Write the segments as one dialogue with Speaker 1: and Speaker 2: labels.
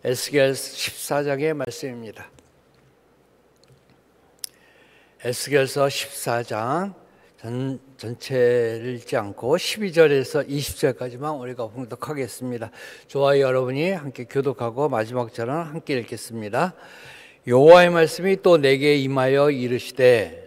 Speaker 1: 에스겔 14장의 말씀입니다. 에스겔서 14장 전체를 읽지 않고 12절에서 20절까지만 우리가 봉독하겠습니다. 저와 여러분이 함께 교독하고 마지막 절은 함께 읽겠습니다. 여호와의 말씀이 또 내게 임하여 이르시되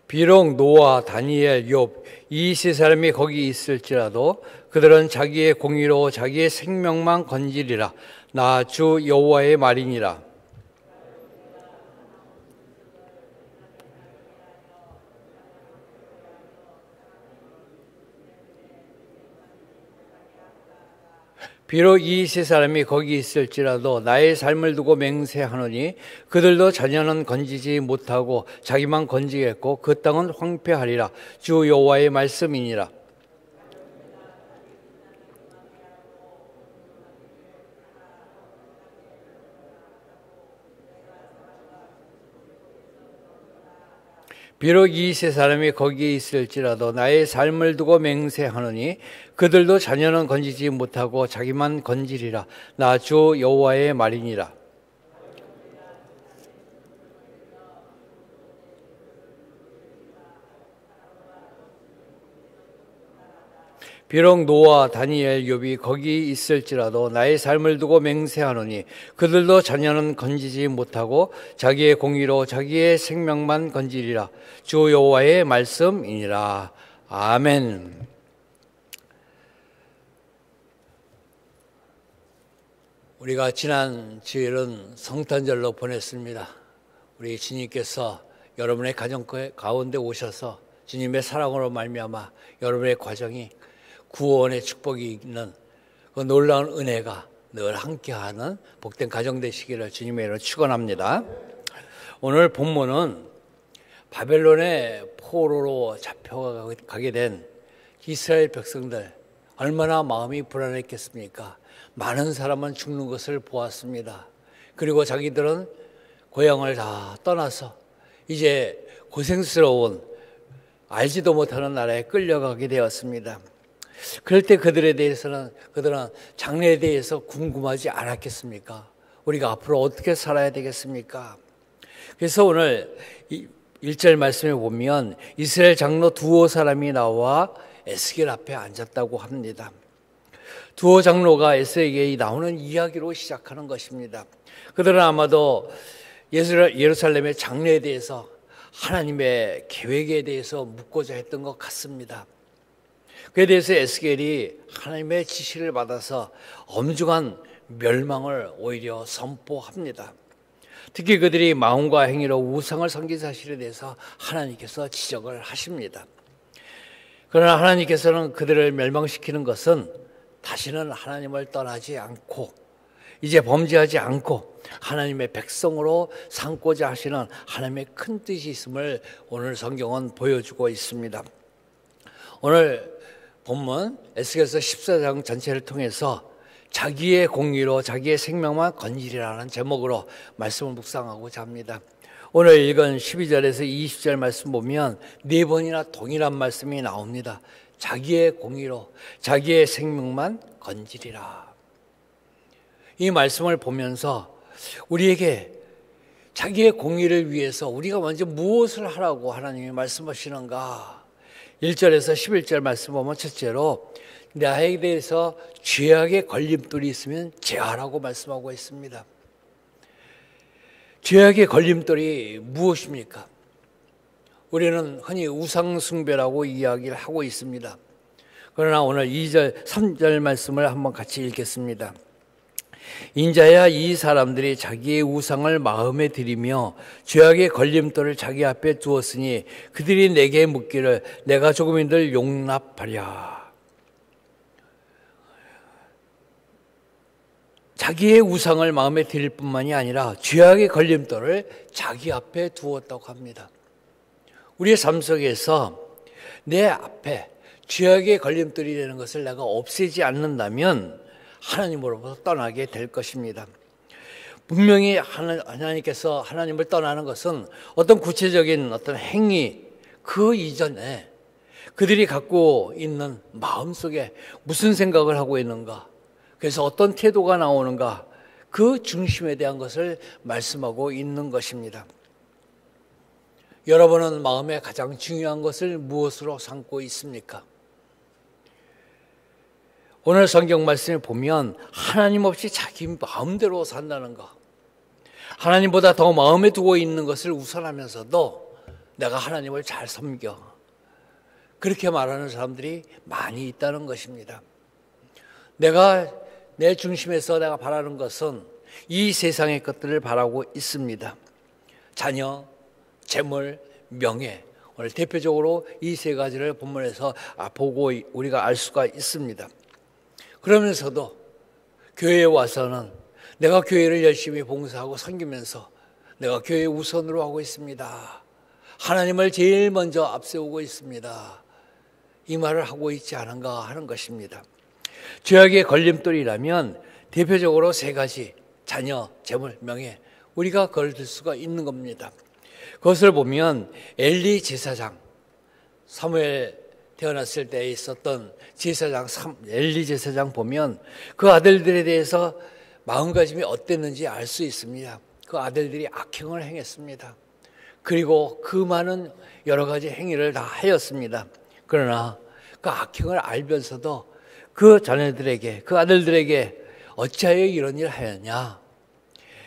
Speaker 1: 비록 노아, 다니엘, 욥 이 세 사람이 거기 있을지라도 그들은 자기의 공의로 자기의 생명만 건지리라. 나 주 여호와의 말이니라. 비록 이 세 사람이 거기 있을지라도 나의 삶을 두고 맹세하노니 그들도 자녀는 건지지 못하고 자기만 건지겠고 그 땅은 황폐하리라. 주 여호와의 말씀이니라. 비록 이 세 사람이 거기에 있을지라도 나의 삶을 두고 맹세하노니 그들도 자녀는 건지지 못하고 자기만 건지리라. 나 주 여호와의 말이니라. 비록 노아, 다니엘, 욥이 거기 있을지라도 나의 삶을 두고 맹세하노니 그들도 자녀는 건지지 못하고 자기의 공의로 자기의 생명만 건지리라. 주 여호와의 말씀이니라. 아멘. 우리가 지난 주일은 성탄절로 보냈습니다. 우리 주님께서 여러분의 가정 가운데 오셔서 주님의 사랑으로 말미암아 여러분의 가정이 구원의 축복이 있는 그 놀라운 은혜가 늘 함께하는 복된 가정 되시기를 주님의 이름으로 축원합니다. 오늘 본문은 바벨론의 포로로 잡혀가게 된 이스라엘 백성들 얼마나 마음이 불안했겠습니까? 많은 사람은 죽는 것을 보았습니다. 그리고 자기들은 고향을 다 떠나서 이제 고생스러운 알지도 못하는 나라에 끌려가게 되었습니다. 그럴 때 그들은 장래에 대해서 궁금하지 않았겠습니까? 우리가 앞으로 어떻게 살아야 되겠습니까? 그래서 오늘 1절 말씀에 보면 이스라엘 장로 두어 사람이 나와 에스겔 앞에 앉았다고 합니다. 두어 장로가 에스겔이 나오는 이야기로 시작하는 것입니다. 그들은 아마도 예루살렘의 장래에 대해서 하나님의 계획에 대해서 묻고자 했던 것 같습니다. 그에 대해서 에스겔이 하나님의 지시를 받아서 엄중한 멸망을 오히려 선포합니다. 특히 그들이 마음과 행위로 우상을 섬긴 사실에 대해서 하나님께서 지적을 하십니다. 그러나 하나님께서는 그들을 멸망시키는 것은 다시는 하나님을 떠나지 않고 이제 범죄하지 않고 하나님의 백성으로 삼고자 하시는 하나님의 큰 뜻이 있음을 오늘 성경은 보여주고 있습니다. 오늘 본문 에스겔서 14장 전체를 통해서 자기의 공의로 자기의 생명만 건지리라는 제목으로 말씀을 묵상하고자 합니다. 오늘 읽은 12절에서 20절 말씀 보면 네 번이나 동일한 말씀이 나옵니다. 자기의 공의로 자기의 생명만 건지리라. 이 말씀을 보면서 우리에게 자기의 공의를 위해서 우리가 먼저 무엇을 하라고 하나님이 말씀하시는가? 1절에서 11절 말씀 보면 첫째로 나에 대해서 죄악의 걸림돌이 있으면 제하라고 말씀하고 있습니다. 죄악의 걸림돌이 무엇입니까? 우리는 흔히 우상숭배라고 이야기를 하고 있습니다. 그러나 오늘 2절, 3절 말씀을 한번 같이 읽겠습니다. 인자야 이 사람들이 자기의 우상을 마음에 들이며 죄악의 걸림돌을 자기 앞에 두었으니 그들이 내게 묻기를 내가 조금인들 용납하랴. 자기의 우상을 마음에 들일 뿐만이 아니라 죄악의 걸림돌을 자기 앞에 두었다고 합니다. 우리의 삶 속에서 내 앞에 죄악의 걸림돌이 되는 것을 내가 없애지 않는다면 하나님으로부터 떠나게 될 것입니다. 분명히 하나님께서 하나님을 떠나는 것은 어떤 구체적인 어떤 행위 그 이전에 그들이 갖고 있는 마음속에 무슨 생각을 하고 있는가, 그래서 어떤 태도가 나오는가, 그 중심에 대한 것을 말씀하고 있는 것입니다. 여러분은 마음에 가장 중요한 것을 무엇으로 삼고 있습니까? 오늘 성경 말씀을 보면 하나님 없이 자기 마음대로 산다는 것, 하나님보다 더 마음에 두고 있는 것을 우선하면서도 내가 하나님을 잘 섬겨, 그렇게 말하는 사람들이 많이 있다는 것입니다. 내가 내 중심에서 내가 바라는 것은 이 세상의 것들을 바라고 있습니다. 자녀, 재물, 명예, 오늘 대표적으로 이 세 가지를 본문에서 보고 우리가 알 수가 있습니다. 그러면서도 교회에 와서는 내가 교회를 열심히 봉사하고 섬기면서 내가 교회 우선으로 하고 있습니다. 하나님을 제일 먼저 앞세우고 있습니다. 이 말을 하고 있지 않은가 하는 것입니다. 죄악의 걸림돌이라면 대표적으로 세 가지, 자녀, 재물, 명예, 우리가 걸을 수가 있는 겁니다. 그것을 보면 엘리 제사장, 사무엘 태어났을 때 있었던 제사장, 엘리 제사장 보면 그 아들들에 대해서 마음가짐이 어땠는지 알 수 있습니다. 그 아들들이 악행을 행했습니다. 그리고 그 많은 여러 가지 행위를 다 하였습니다. 그러나 그 악행을 알면서도 그 자녀들에게, 그 아들들에게 어찌하여 이런 일을 하였냐,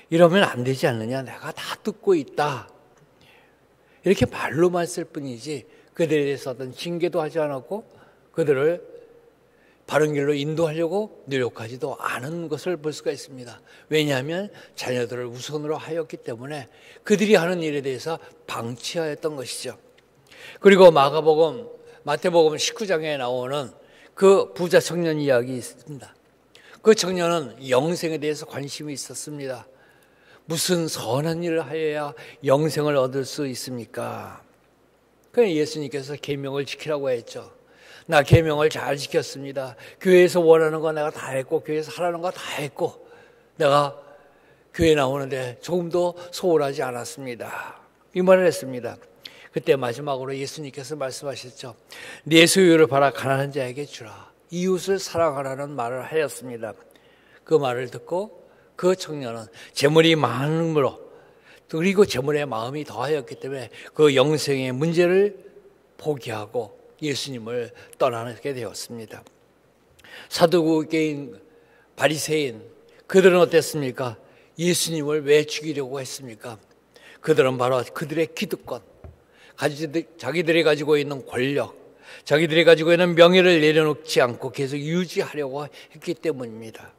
Speaker 1: 이러면 안 되지 않느냐, 내가 다 듣고 있다, 이렇게 말로만 쓸 뿐이지 그들에 대해서 어떤 징계도 하지 않았고 그들을 바른 길로 인도하려고 노력하지도 않은 것을 볼 수가 있습니다. 왜냐하면 자녀들을 우선으로 하였기 때문에 그들이 하는 일에 대해서 방치하였던 것이죠. 그리고 마태복음 19장에 나오는 그 부자 청년 이야기 있습니다. 그 청년은 영생에 대해서 관심이 있었습니다. 무슨 선한 일을 하여야 영생을 얻을 수 있습니까? 그래서 예수님께서 계명을 지키라고 했죠. 나 계명을 잘 지켰습니다. 교회에서 원하는 거 내가 다 했고, 교회에서 하라는 거 다 했고, 내가 교회 나오는데 조금도 소홀하지 않았습니다. 이 말을 했습니다. 그때 마지막으로 예수님께서 말씀하셨죠. 네 소유를 팔아 가난한 자에게 주라. 이웃을 사랑하라는 말을 하였습니다. 그 말을 듣고 그 청년은 재물이 많음으로, 그리고 재물의 마음이 더하였기 때문에 그 영생의 문제를 포기하고 예수님을 떠나게 되었습니다. 사두개인, 바리새인, 그들은 어땠습니까? 예수님을 왜 죽이려고 했습니까? 그들은 바로 그들의 기득권, 자기들이 가지고 있는 권력, 자기들이 가지고 있는 명예를 내려놓지 않고 계속 유지하려고 했기 때문입니다.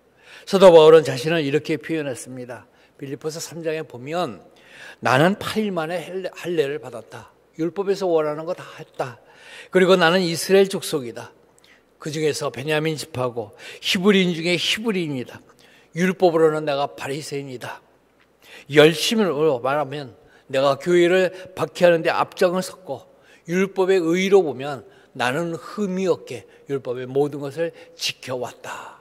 Speaker 1: 사도 바울은 자신을 이렇게 표현했습니다. 빌립보서 3장에 보면 나는 8일 만에 할례를 받았다. 율법에서 원하는 거 다 했다. 그리고 나는 이스라엘 족속이다. 그 중에서 베냐민 집하고 히브리인 중에 히브리인이다. 율법으로는 내가 바리새인이다. 열심으로 말하면 내가 교회를 박해하는데 앞장을 섰고, 율법의 의로 보면 나는 흠이 없게 율법의 모든 것을 지켜왔다.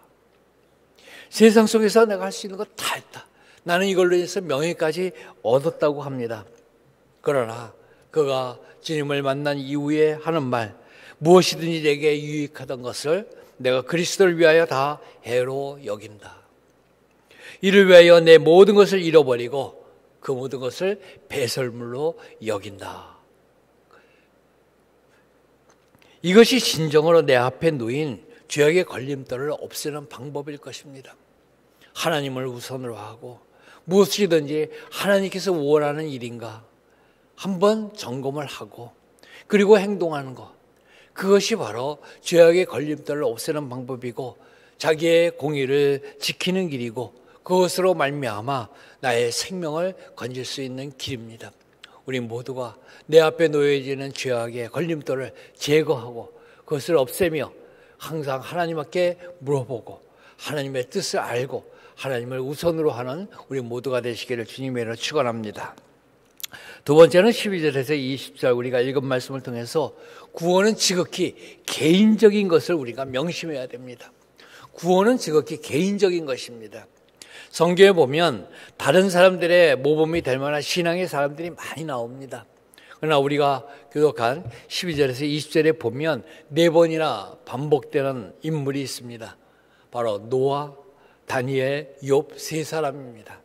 Speaker 1: 세상 속에서 내가 할 수 있는 것 다 했다. 나는 이걸로 인해서 명예까지 얻었다고 합니다. 그러나 그가 주님을 만난 이후에 하는 말, 무엇이든지 내게 유익하던 것을 내가 그리스도를 위하여 다 해로 여긴다. 이를 위하여 내 모든 것을 잃어버리고 그 모든 것을 배설물로 여긴다. 이것이 진정으로 내 앞에 놓인 죄악의 걸림돌을 없애는 방법일 것입니다. 하나님을 우선으로 하고 무엇이든지 하나님께서 원하는 일인가 한번 점검을 하고 그리고 행동하는 것, 그것이 바로 죄악의 걸림돌을 없애는 방법이고 자기의 공의를 지키는 길이고 그것으로 말미암아 나의 생명을 건질 수 있는 길입니다. 우리 모두가 내 앞에 놓여지는 죄악의 걸림돌을 제거하고 그것을 없애며 항상 하나님께 물어보고 하나님의 뜻을 알고 하나님을 우선으로 하는 우리 모두가 되시기를 주님의 이름으로 축원합니다. 두 번째는 12절에서 20절 우리가 읽은 말씀을 통해서 구원은 지극히 개인적인 것을 우리가 명심해야 됩니다. 구원은 지극히 개인적인 것입니다. 성경에 보면 다른 사람들의 모범이 될 만한 신앙의 사람들이 많이 나옵니다. 그러나 우리가 교독한 12절에서 20절에 보면 4번이나 반복되는 인물이 있습니다. 바로 노아, 다니엘, 욥 3사람입니다.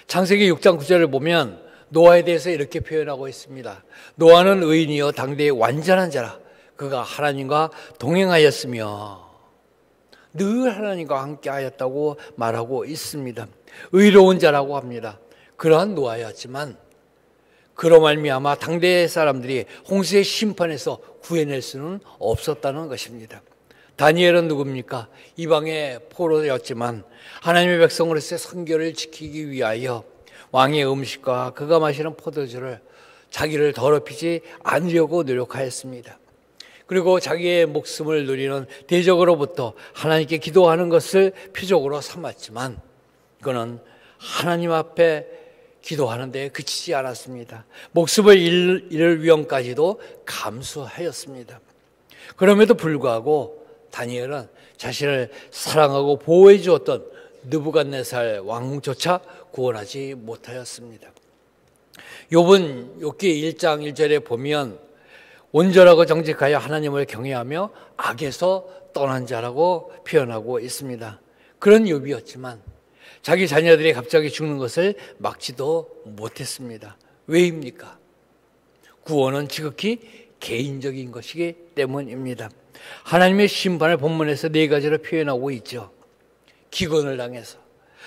Speaker 1: 창세기 6장 9절을 보면 노아에 대해서 이렇게 표현하고 있습니다. 노아는 의인이요 당대의 완전한 자라. 그가 하나님과 동행하였으며 늘 하나님과 함께 하였다고 말하고 있습니다. 의로운 자라고 합니다. 그러한 노아였지만 그로 말미암아 당대의 사람들이 홍수의 심판에서 구해낼 수는 없었다는 것입니다. 다니엘은 누굽니까? 이방의 포로였지만 하나님의 백성으로서의 선결을 지키기 위하여 왕의 음식과 그가 마시는 포도주를 자기를 더럽히지 않으려고 노력하였습니다. 그리고 자기의 목숨을 누리는 대적으로부터 하나님께 기도하는 것을 표적으로 삼았지만 그는 하나님 앞에 기도하는 데 그치지 않았습니다. 목숨을 잃을 위험까지도 감수하였습니다. 그럼에도 불구하고 다니엘은 자신을 사랑하고 보호해 주었던 느부갓네살 왕조차 구원하지 못하였습니다. 욥은 욥기 1장 1절에 보면 온전하고 정직하여 하나님을 경외하며 악에서 떠난 자라고 표현하고 있습니다. 그런 욥이었지만 자기 자녀들이 갑자기 죽는 것을 막지도 못했습니다. 왜입니까? 구원은 지극히 개인적인 것이기 때문입니다. 하나님의 심판을 본문에서 4가지로 표현하고 있죠. 기근을 당해서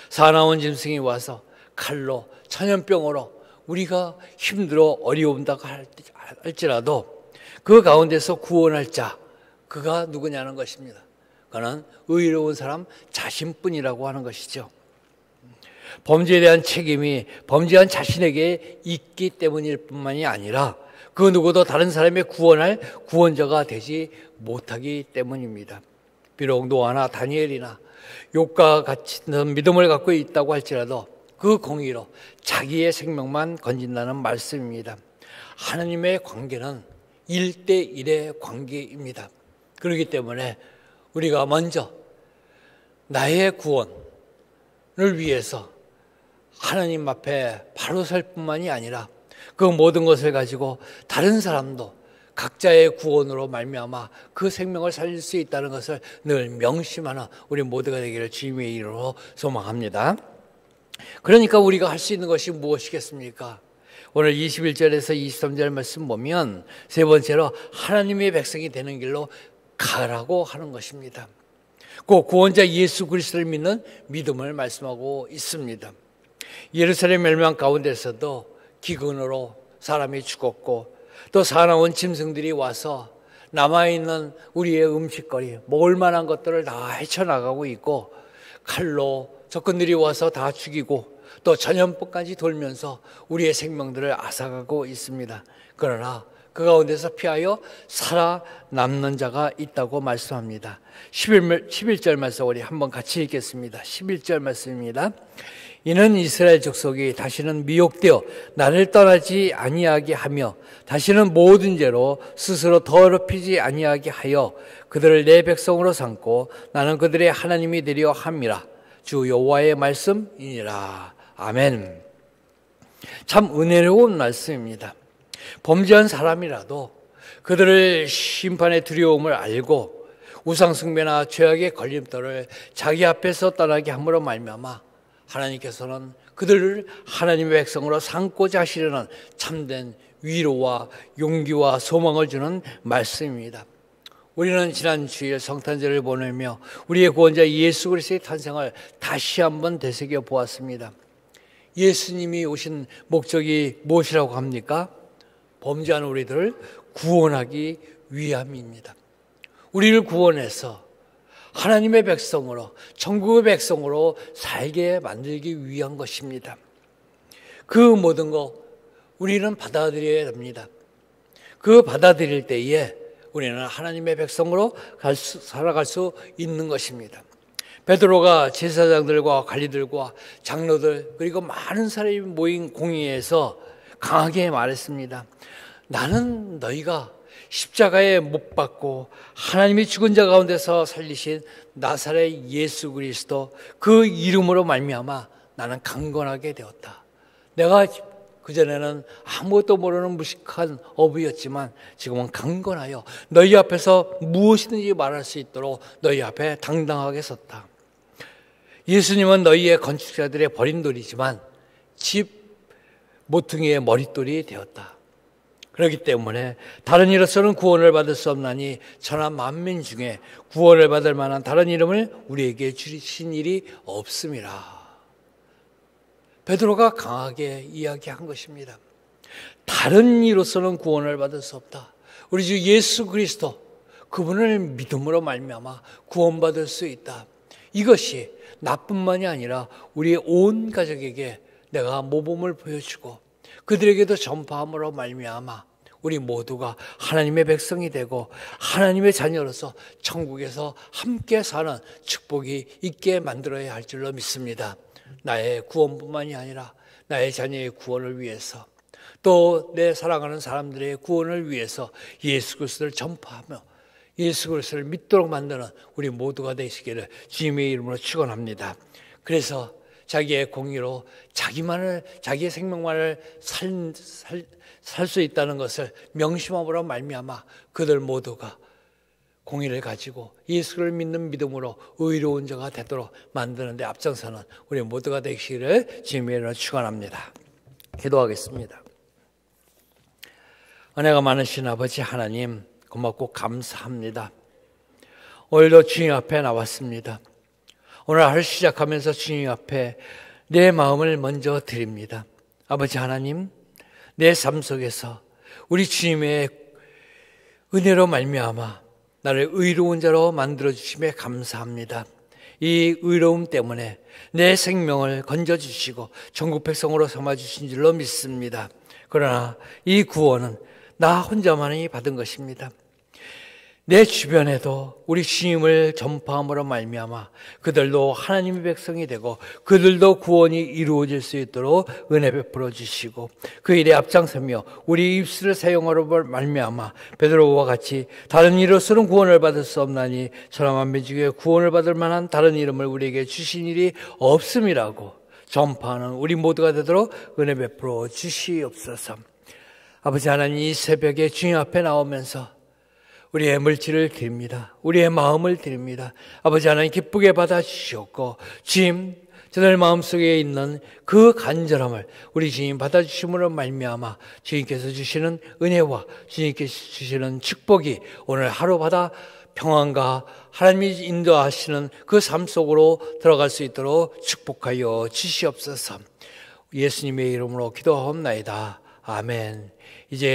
Speaker 1: 사나운 짐승이 와서 칼로 천연병으로 우리가 힘들어 어려운다고 할지라도 그 가운데서 구원할 자, 그가 누구냐는 것입니다. 그는 의로운 사람 자신뿐이라고 하는 것이죠. 범죄에 대한 책임이 범죄한 자신에게 있기 때문일 뿐만이 아니라 그 누구도 다른 사람의 구원할 구원자가 되지 못하기 때문입니다. 비록 노아나 다니엘이나 욥과 같은 믿음을 갖고 있다고 할지라도 그 공의로 자기의 생명만 건진다는 말씀입니다. 하나님의 관계는 1대1의 관계입니다. 그렇기 때문에 우리가 먼저 나의 구원을 위해서 하나님 앞에 바로 설 뿐만이 아니라 그 모든 것을 가지고 다른 사람도 각자의 구원으로 말미암아 그 생명을 살릴 수 있다는 것을 늘 명심하는 우리 모두가 되기를 주님의 이름으로 소망합니다. 그러니까 우리가 할 수 있는 것이 무엇이겠습니까? 오늘 21절에서 23절 말씀 보면 3번째로 하나님의 백성이 되는 길로 가라고 하는 것입니다. 그 구원자 예수 그리스도를 믿는 믿음을 말씀하고 있습니다. 예루살렘 멸망 가운데서도 기근으로 사람이 죽었고 또 사나운 짐승들이 와서 남아있는 우리의 음식거리 먹을 만한 것들을 다 헤쳐나가고 있고 칼로 적군들이 와서 다 죽이고 또 전염병까지 돌면서 우리의 생명들을 앗아가고 있습니다. 그러나 그 가운데서 피하여 살아남는 자가 있다고 말씀합니다. 11절 말씀 우리 한번 같이 읽겠습니다. 11절 말씀입니다. 이는 이스라엘 족속이 다시는 미혹되어 나를 떠나지 아니하게 하며 다시는 모든 죄로 스스로 더럽히지 아니하게 하여 그들을 내 백성으로 삼고 나는 그들의 하나님이 되려 함이라. 주 여호와의 말씀이니라. 아멘. 참 은혜로운 말씀입니다. 범죄한 사람이라도 그들을 심판의 두려움을 알고 우상숭배나 죄악의 걸림돌을 자기 앞에서 떠나게 함으로 말미암아 하나님께서는 그들을 하나님의 백성으로 삼고자 하시려는 참된 위로와 용기와 소망을 주는 말씀입니다. 우리는 지난 주일 성탄절을 보내며 우리의 구원자 예수 그리스도의 탄생을 다시 한번 되새겨 보았습니다. 예수님이 오신 목적이 무엇이라고 합니까? 범죄한 우리들을 구원하기 위함입니다. 우리를 구원해서 하나님의 백성으로 천국의 백성으로 살게 만들기 위한 것입니다. 그 모든 것 우리는 받아들여야 됩니다. 그 받아들일 때에 우리는 하나님의 백성으로 살아갈 수 있는 것입니다. 베드로가 제사장들과 관리들과 장로들 그리고 많은 사람이 모인 공회에서 강하게 말했습니다. 나는 너희가 십자가에 못 박고 하나님이 죽은 자 가운데서 살리신 나사렛 예수 그리스도 그 이름으로 말미암아 나는 강건하게 되었다. 내가 그전에는 아무것도 모르는 무식한 어부였지만 지금은 강건하여 너희 앞에서 무엇이든지 말할 수 있도록 너희 앞에 당당하게 섰다. 예수님은 너희의 건축자들의 버린 돌이지만 집 모퉁이의 머릿돌이 되었다. 그렇기 때문에 다른 이로서는 구원을 받을 수 없나니 천하 만민 중에 구원을 받을 만한 다른 이름을 우리에게 주신 일이 없음이라. 베드로가 강하게 이야기한 것입니다. 다른 이로서는 구원을 받을 수 없다. 우리 주 예수 그리스도 그분을 믿음으로 말미암아 구원받을 수 있다. 이것이 나뿐만이 아니라 우리 온 가족에게 내가 모범을 보여주고 그들에게도 전파함으로 말미암아 우리 모두가 하나님의 백성이 되고 하나님의 자녀로서 천국에서 함께 사는 축복이 있게 만들어야 할 줄로 믿습니다. 나의 구원뿐만이 아니라 나의 자녀의 구원을 위해서 또 내 사랑하는 사람들의 구원을 위해서 예수 그리스도를 전파하며 예수 그리스도를 믿도록 만드는 우리 모두가 되시기를 주님의 이름으로 축원합니다. 그래서 자기의 공의로 자기의 생명만을 살 수 있다는 것을 명심함으로 말미암아 그들 모두가 공의를 가지고 예수를 믿는 믿음으로 의로운 자가 되도록 만드는 데 앞장서는 우리 모두가 되시기를 주님의 이름으로 축원합니다. 기도하겠습니다. 은혜가 많으신 아버지 하나님 고맙고 감사합니다. 오늘도 주님 앞에 나왔습니다. 오늘 하루 시작하면서 주님 앞에 내 마음을 먼저 드립니다. 아버지 하나님, 내 삶 속에서 우리 주님의 은혜로 말미암아 나를 의로운 자로 만들어주심에 감사합니다. 이 의로움 때문에 내 생명을 건져주시고 전국 백성으로 삼아주신 줄로 믿습니다. 그러나 이 구원은 나 혼자만이 받은 것입니다. 내 주변에도 우리 주님을 전파함으로 말미암아 그들도 하나님의 백성이 되고 그들도 구원이 이루어질 수 있도록 은혜 베풀어 주시고 그 일에 앞장서며 우리 입술을 사용하러 말미암아 베드로와 같이 다른 이로서는 구원을 받을 수 없나니 천하 만민 중에 구원을 받을 만한 다른 이름을 우리에게 주신 일이 없음이라고 전파하는 우리 모두가 되도록 은혜 베풀어 주시옵소서. 아버지 하나님, 이 새벽에 주님 앞에 나오면서 우리의 물질을 드립니다. 우리의 마음을 드립니다. 아버지 하나님, 기쁘게 받아주시옵고 주님, 저들 마음속에 있는 그 간절함을 우리 주님 받아주심으로 말미암아 주님께서 주시는 은혜와 주님께서 주시는 축복이 오늘 하루마다 평안과 하나님이 인도하시는 그 삶 속으로 들어갈 수 있도록 축복하여 주시옵소서. 예수님의 이름으로 기도하옵나이다. 아멘. 이제